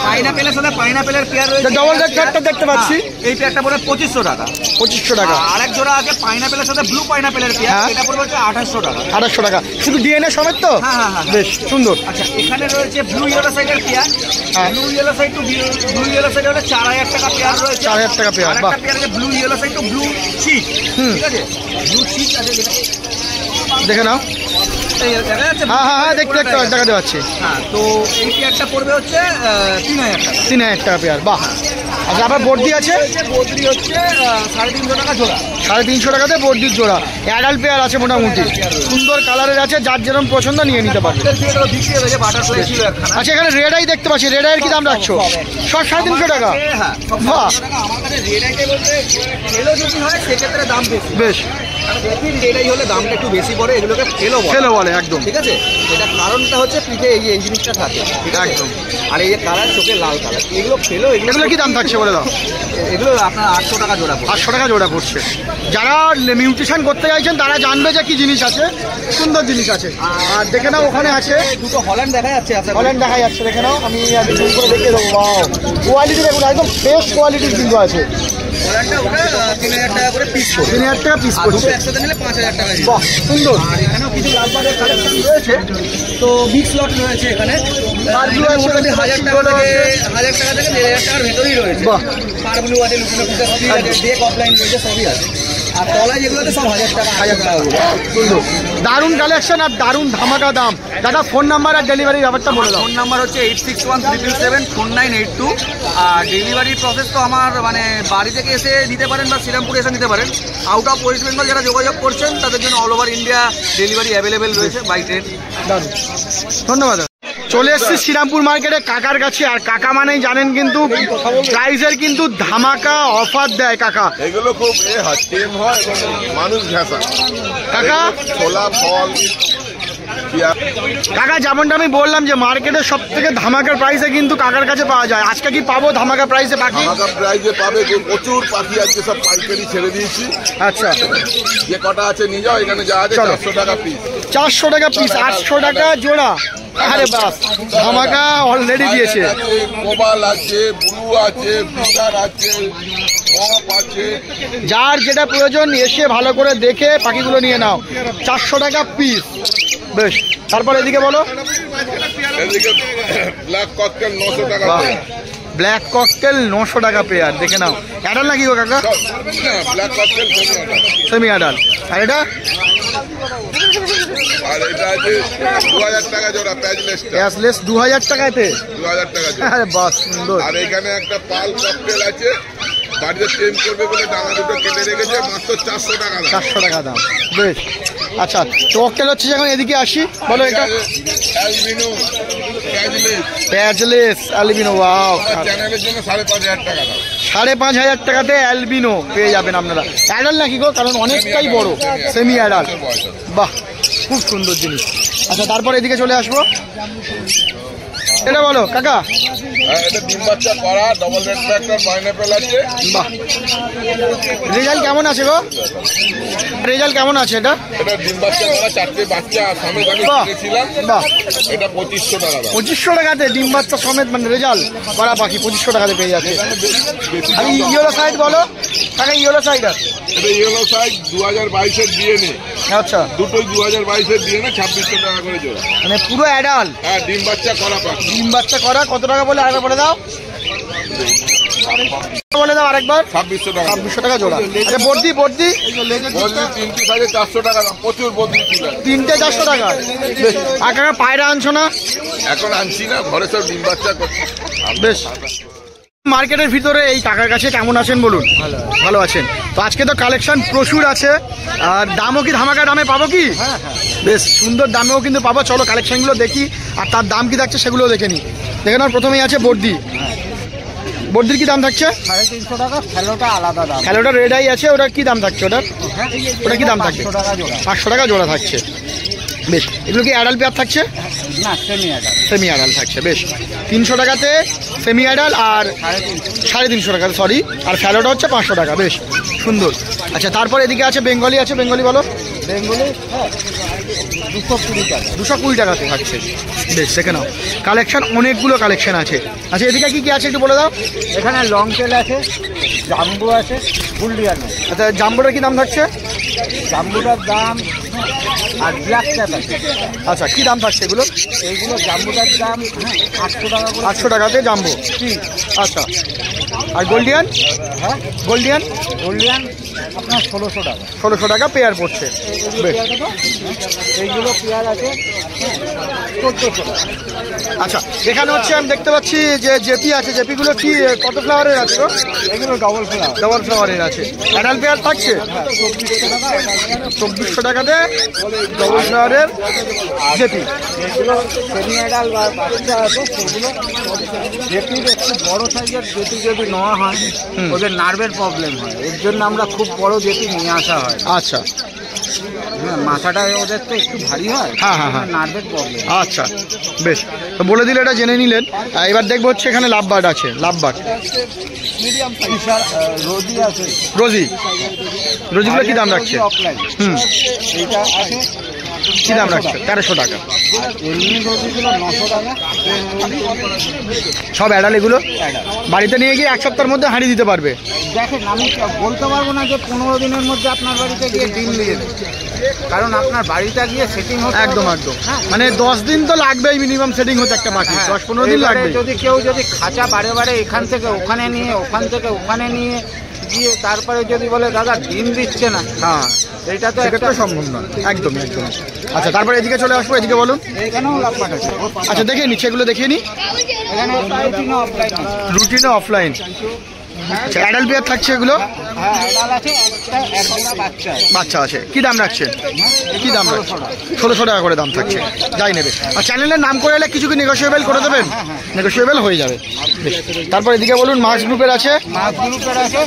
পাইনাপেলের সাথে পাইনাপেলের পেয়ার রয়েছে। ডবল রেড কার্ডটা দেখতে পাচ্ছি, এই পেয়ারটা পড়বে 2500 টাকা। 2500 টাকা। আরেক জোড়া আছে পাইনাপেলের সাথে ব্লু পাইনাপেলের পেয়ার, হ্যাঁ। এটা পড়বে হচ্ছে 2800 টাকা। 2800 টাকা শুধু ডিএনএ সমেত তো? হ্যাঁ। বেশ সুন্দর। আচ্ছা, এখানে রয়েছে ব্লু ইয়েলো সাইডের পেয়ার। হ্যাঁ। Blue yellow side to blue yellow side হলে 4000 টাকা পেয়ার রয়েছে। 4000 টাকা পেয়ার, বাহ। আরেকটা পেয়ার আছে blue yellow side to blue cheek, ঠিক আছে? ব্লু চিক আছে যেটা দেখে নাও। এই দেখা যাচ্ছে। হ্যাঁ দেখতে টাকা পাচ্ছি। হ্যাঁ, তো এই পেয়ারটা পড়বে হচ্ছে 3000 টাকা। 3000 টাকা পেয়ার, বাহ। আচ্ছা, আবার বর্দি আছে? বদ্রি হচ্ছে 350 টাকা জোড়া। 350 টাকাতে বর্দির জোড়া। অ্যাডাল্ট পেয়ার আছে মোটামুটি, সুন্দর কালারের আছে, যার যেরকম পছন্দ নিয়ে নিতে পারবে। বিক্রি হয়েছে, বাটারফ্লাই ছিল একখানা। আচ্ছা, এখানে রেড আই দেখতে পাচ্ছি, রেড আইয়ের কি দাম রাখছো? সব 350 টাকা। হ্যাঁ, বাহ। আমার কাছে রেড আইটে বলতে ফেলো যদি হয় সেক্ষেত্রে দাম বেশি। বেশ। দেখি রেড আই হলে দামটা একটু বেশি পড়ে, এগুলোকে ফেলো বলে একদম, ঠিক আছে? এটা কারণটা হচ্ছে পিঠে এই জিনিসটা থাকে, ঠিক আছে? একদম। আর এই যে কালার, চোখে লাল কালার, এগুলো ফেলো। এগুলো কি দাম থাকছে বলে দাও? এগুলো আপনার 800 টাকা জোড়া পড়বে। 800 টাকা জোড়া পড়ছে। যারা মিউটেশন করতে চাইছেন তারা জানবে যে কি জিনিস আছে, সুন্দর জিনিস আছে। আর দেখে নাও, ওখানে আছে দুটো হল্যান্ড দেখা যাচ্ছে। হল্যান্ড দেখা যাচ্ছে, দেখে নাও। আমি জুম করে দেখিয়ে দেবো। ওয়াও, কোয়ালিটি দেখুন, একদম ফ্রেশ কোয়ালিটির কিন্তু আছে। হল্যান্ডটা ওটা 3000 টাকা করে পিস পড়বে। 3000 টাকা পিস আর পড়ছে। দুটো একসাথে নিলে 5000 টাকা। বাহ, সুন্দর। আর এখানেও কিছু লালবাগের কালেকশন রয়েছে, তো বিগ স্লট রয়েছে এখানে। পারগুলো আছে, মোটামুটি 1000 টাকা থেকে 1500 টাকার ভেতরেই রয়েছে। বাহ। পারগুলো আছে, লুকিনো ফিচার স্টিল আছে, ডেক অফলাইন রয়েছে, সবই আছে। আর তলায় যেগুলোতে সব 1000 টাকা। সুন্দর, দারুণ কালেকশন আর দারুণ ধামাকা দাম। দাদা, ফোন নাম্বার আর ডেলিভারি ব্যাপারটা বলে দাও। ফোন নাম্বার হচ্ছে 8613774982। আর ডেলিভারি প্রসেস তো আমার মানে বাড়ি থেকে এসে নিতে পারেন বা শ্রীরামপুরে এসে নিতে পারেন। আউট অফ ওয়েস্ট বেঙ্গল যারা যোগাযোগ করছেন তাদের জন্য all over India delivery available রয়েছে বাই ট্রেন। দারুণ, ধন্যবাদ। চলে এসেছি শ্রীরামপুর মার্কেটে কাকার কাছে। আর কাকা মানেই জানেন কিন্তু প্রাইসের কিন্তু ধামাকা অফার দেয় কাকা। এগুলো খুব টেম হয় এবং মানুষ ঘেঁষা। কাকা, ছোলা, ফল, কাকা যেমনটা আমি বললাম যে মার্কেটের সব থেকে ধামাকার প্রাইসে কিন্তু কাকার কাছে পাওয়া যায়। আজকে কি পাবো ধামাকা প্রাইসে পাখি? ধামাকা প্রাইসে পাবে, প্রচুর পাখি আজকে সব পাইকারি ছেড়ে দিয়েছি। আচ্ছা, যে কটা আছে নিয়ে যাও, এখানে যা আছে 400 টাকা পিস। 400 টাকা পিস, 800 টাকা জোড়া। আরে বাস, ধামাকা অলরেডি দিয়েছে। কোবাল আছে, ব্লু আছে, ফিশার আছে, মপ আছে, যার যেটা প্রয়োজন এসে ভালো করে দেখে পাখিগুলো নিয়ে নাও। 400 টাকা পিস। বেশ, তারপর এদিকে বলো। এদিকে ব্ল্যাক ককটেল 900 টাকা পেয়ার। ব্ল্যাক ককটেল 900 টাকা পেয়ার, দেখে নাও। অ্যাডাল নাকি গো কাকা? Black cocktail semi adult. আর এটা? আর এটা আছে 2000 টাকা জোড়া, প্যাচলেস 2000 টাকাতে। 2000 টাকা জোড়া। আরে বাস, সুন্দর। আর এখানে একটা পাল ককটেল আছে, বাড়িতে টেম করবে বলে ডানা দুটো কেটে রেখেছে, মাত্র 400 টাকা দাম। 400 টাকা দাম। বেশ, আচ্ছা। ককটেল হচ্ছে যখন এদিকে আসি, বলো এটা। Albino patchless, patchless albino, wow. চ্যানেলের জন্য 5500 টাকা দাম। 5500 টাকাতে অ্যালবিনো পেয়ে যাবেন আপনারা। অ্যাডাল নাকি গো? কারণ অনেকটাই বড়, সেমি অ্যাডাল। বাহ, খুব সুন্দর জিনিস। আচ্ছা, তারপর এদিকে চলে আসবো। এটা বলো কাকা। এটা ডিম বাচ্চা করা, ডবল রেড ফ্যাক্টর, পাইনাপেল আছে। বাহ, রেজাল্ট কেমন আছে গো? রেজাল্ট কেমন আছে এটা? এটা ডিম বাচ্চা করা, 4টে বাচ্চা সমেত আমি বাহ, কিনেছিলাম। বাহ। এটা 2500 টাকা দাম। 2500 টাকাতে ডিম বাচ্চা সমেত, মানে রেজাল্ট করা পাখি 2500 টাকাতে পেয়ে যাচ্ছে। আর ইয়েলো সাইড বলো কাকা, ইয়েলো সাইড আছে। এটা ইয়েলো সাইড 2022-এর ডিএনএ। আচ্ছা, দুটোই 2022-এর ডিএনএ, 2600 টাকা করে জোড়া। মানে পুরো অ্যাডাল। হ্যাঁ, ডিম বাচ্চা করা পাখি। ডিম বাচ্চা করা কত টাকা বলে আরেকবার বলে দাও, বলে দাও আরেকবার। 2600 টাকা। 2600 টাকা জোড়া। আচ্ছা, বর্দি বর্দি বলছি 3টি সাইজে 400 টাকা দাম, প্রচুর বদলি ছিল। 3টে 400 টাকা। বেশ, আর কাকা পায়রা আনছো না? এখন আনছি না, ঘরে সব ডিম বাচ্চা করছে। বেশ। মার্কেটের ভিতরে এই কাকার কাছে কেমন আছেন বলুন? ভালো আছেন তো? আজকে তো কালেকশন প্রচুর আছে, আর দামও কি ধামাকা দামে পাবো কি? বেশ সুন্দর দামেও কিন্তু পাবো। চলো কালেকশনগুলো দেখি, আর তার দাম কি থাকছে সেগুলোও দেখে নিই। দেখে নাও, প্রথমেই আছে বর্দি। বর্দির কি দাম থাকছে? 350 টাকা। ফেলোটা আলাদা দাম। ফেলোটা রেড আই আছে, ওটার কি দাম থাকছে? ওটা কি দাম থাকছে? 500 টাকা জোড়া। 500 টাকা জোড়া থাকছে। বেশ, এগুলো কি অ্যাডাল্ট পেয়ার থাকছে? না, সেমি অ্যাডাল্ট। সেমি অ্যাডাল্ট থাকছে। বেশ, 300 টাকাতে সেমি অ্যাডাল্ট আর 350 টাকা, সরি, আর ফ্যালোটা হচ্ছে 500 টাকা। বেশ সুন্দর। আচ্ছা, তারপর এদিকে আছে বেঙ্গলি আছে, বেঙ্গলি বলো। বেঙ্গলি 220 টাকা। 220 টাকাতে থাকছে। বেশ, দেখে নাও, কালেকশন অনেকগুলো কালেকশন আছে। আচ্ছা, এদিকে কি কি আছে একটু বলে দাও। এখানে লং টেল আছে, জাম্বু আছে, বুলডিয়ান আছে। আচ্ছা, জাম্বোটার কি দাম থাকছে? জাম্বুটার দাম আর ব্ল্যাক ক্যাপ আছে। আচ্ছা, কি দাম থাকছে এগুলো? এইগুলো জাম্বুটার দাম 800 টাকা করে। 800 টাকাতে জাম্বো। আচ্ছা, আর গোল্ডিয়ান? হ্যাঁ, গোল্ডিয়ান গোল্ডিয়ান আপনার 1600 টাকা। 1600 টাকা পেয়ার পড়ছে। বেশ, এইগুলো পেয়ার আছে 1400 টাকা। আচ্ছা, এখানে হচ্ছে আমি দেখতে পাচ্ছি যে জেপি আছে। জেপিগুলো কি কত ফ্লাওয়ারের আছে গো? এগুলো ডবল ফ্লাওয়ার। ডবল ফ্লাওয়ারের আছে। অ্যাডাল্ট পেয়ার থাকছে 2400 টাকাতে ডবল ফ্লাওয়ারের জেপি। যেগুলো সেমি অ্যাডাল্ট বা বাচ্চা আছে সেগুলো জেপির একটু বড় সাইজের জেপি যদি নেওয়া হয় ওদের নার্ভের প্রবলেম হয়, এর জন্য আমরা খুব বড় জেপি নিয়ে আসা হয়। আচ্ছা, হ্যাঁ, মাথাটা ওদের তো একটু ভারী হয়। হ্যাঁ, হ্যাঁ, হ্যাঁ। নার্ভের প্রবলেম। আচ্ছা, বেশ, তো বলে দিলে এটা জেনে নিলেন। এবার দেখবো হচ্ছে এখানে লাভবার্ড আছে। লাভবার্ড মিডিয়াম সাইজ রোজি আছে। রোজি, রোজিগুলো কি দাম রাখছে? অফলাইন। এইটা আছে কি দাম রাখছে? 1300 টাকা। আর এমনি রোজিগুলো 900 টাকা। সব অ্যাডাল এগুলো বাড়িতে নিয়ে গিয়ে এক সপ্তাহের মধ্যে হাঁড়ি দিতে পারবে। দেখেন, আমি বলতে পারবো না যে 15 দিনের মধ্যে আপনার বাড়িতে গিয়ে ডিম দিয়ে দেবে, কারণ আপনার বাড়িটা গিয়ে সেটিং হতে একদম হবে। একদম, হ্যাঁ, মানে 10 দিন তো লাগবেই মিনিমাম সেটিং হতে একটা পাখি। 10-15 দিন এবারে লাগবে। যদি কেউ যদি খাঁচা বারে বারে এখান থেকে ওখানে নিয়ে ওখান থেকে ওখানে নিয়ে গিয়ে তারপরে যদি বলে দাদা ডিম দিচ্ছে না, হ্যাঁ, এইটা তো সেক্ষেত্রে সম্ভব নয়। একদম একদম। আচ্ছা, তারপরে এদিকে চলে আসবো। এদিকে বলুন। এখানেও লাভবাট আছে। আচ্ছা, দেখে নিচ্ছি, এগুলো দেখিয়ে নি। এখানে রুটিনও অফলাইন আছে। রুটিনও অফলাইন। আচ্ছা, অ্যাডাল্ট পেয়ার থাকছে এগুলো? হ্যাঁ, অ্যাডাল আছে, এক জোড়া বাচ্চা আছে। বাচ্চা আছে। কি দাম রাখছেন? কি দাম রাখছেন? 1600 টাকা করে দাম থাকছে। যাই নেবে। আর চ্যানেলের নাম করে এলে কিছু কি নেগোসিয়েবল করে দেবেন? নেগোসিয়েবল হয়ে যাবে। বেশ, তারপর এদিকে বলুন। মাছ গ্রুপের আছে? মাছ গ্রুপের আছে,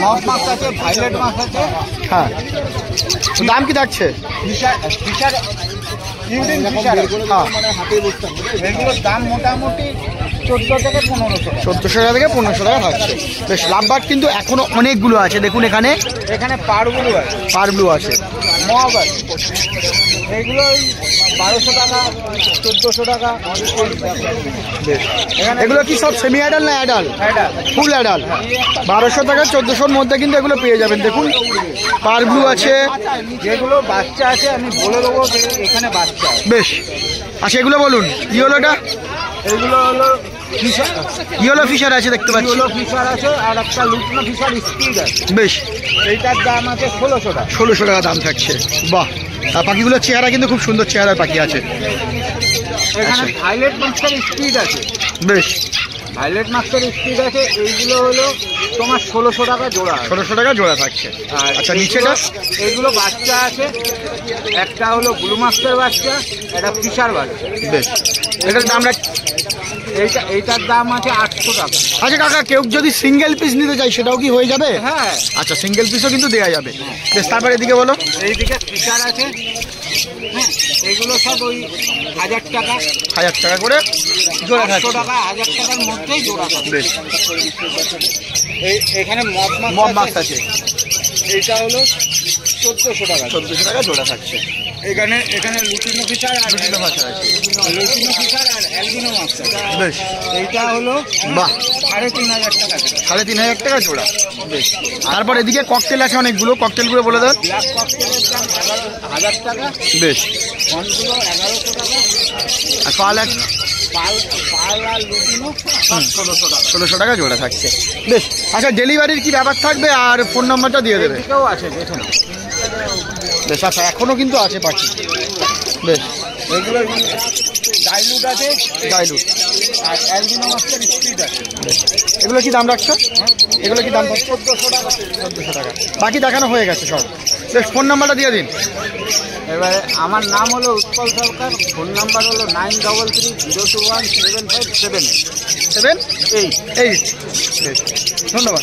মগ মাছ আছে, ভাইলেট মাছ আছে। হ্যাঁ, দাম কি থাকছে? ফিশার ইউরিন ফিশার আছে। হ্যাঁ, এগুলোর দাম মোটামুটি 14 থেকে 1500 টাকা। 1400 টাকা থেকে 1500 টাকা থাকছে। বেশ, লাভবার্ড কিন্তু এখনো অনেকগুলো আছে। দেখুন, এখানে এখানে পারগুলো আছে, পার ব্লু আছে, মগ আছে। এগুলো ওই 1200 টাকা, 1400 টাকা। বেশ, এগুলো কি সব সেমি অ্যাডাল না অ্যাডাল? অ্যাডাল। Full adult. 1200 টাকা 1400-র মধ্যে কিন্তু এগুলো পেয়ে যাবেন। দেখুন, পার ব্লু আছে। যেগুলো বাচ্চা আছে আমি বলে দেবো যে এখানে বাচ্চা আছে। বেশ, আচ্ছা, এগুলো বলুন। ইয়েলোটা? এগুলো হলো ফিশার, ইয়েলো ফিশার আছে দেখতে পাচ্ছি। ইয়েলো ফিশার আছে, আর একটা লুটনো ফিশার স্পিড আছে। বেশ, এইটার দাম আছে 1600 টাকা। 1600 টাকা দাম থাকছে। বাহ, আর পাখিগুলোর চেহারা কিন্তু খুব সুন্দর চেহারার পাখি আছে। এখানে ভাইলেট মাস্টার স্পিড আছে। বেশ, ভাইলেট মাস্টার স্পিড আছে। এইগুলো হলো তোমার 1600 টাকা জোড়া। 1600 টাকা জোড়া থাকছে। আর আচ্ছা, নিচেটা? এইগুলো বাচ্চা আছে, একটা হলো ব্লু মাস্টার বাচ্চা, একটা ফিশার বাচ্চা। বেশ, এটার দাম রাখ। এইটার দাম আছে 800 টাকা। আচ্ছা কাকা, কেউ যদি সিঙ্গেল পিস নিতে চাই সেটাও কি হয়ে যাবে? হ্যাঁ, আচ্ছা, সিঙ্গেল পিসও কিন্তু দেওয়া যাবে। বেশ, তারপর এদিকে বলো। এইদিকে ফিশার আছে। হ্যাঁ, এগুলো সব ওই 1000 টাকা, 1000 টাকা করে জোড়া 800 থাকছে। টাকা, 1000 টাকার মধ্যেই জোড়া থাকে। বেশ, এখানে মগ মব মাছ মাছ আছে। এইটা হলো 1400 টাকা। 1400 টাকা জোড়া থাকছে। এখানে লুটিনো ফিশার আর লুটিনো মাছ আছে। লুটিনো ফিশার আর অ্যালবিনো মাছ আছে। বেশ, এইটা হলো বাহ, 3500 টাকা। 3500 টাকা জোড়া। বেশ, তারপর এদিকে ককটেল আছে অনেকগুলো। ককটেলগুলো বলে দেন। ব্ল্যাক ককটেলের দাম 1000 টাকা, বেশ, ফনগুলো 1100 টাকা, আর পাল আছে পাল আর লুটিনো 1600 টাকা। 1600 টাকা জোড়া থাকছে। বেশ, আচ্ছা, ডেলিভারির কি ব্যাপার থাকবে আর ফোন নাম্বারটা দিয়ে দেবে? এদিকেও আছে, দেখুন। বেশ, আচ্ছা, এখনো কিন্তু আছে পাখি। বেশ, এগুলো ডাইলুট আছে, ডাইলুট। আর অ্যালবিনো মাস্টার স্পিড আছে। এগুলো কি দাম রাখছো? এগুলো কি দাম? 1400 টাকা। 1400 টাকা। বাকি দেখানো হয়ে গেছে সব। বেশ, ফোন নাম্বারটা দিয়ে দিন। এবারে আমার নাম হলো উৎপল সরকার, ফোন নাম্বার হলো 9330217578। 7 8। বেশ, ধন্যবাদ।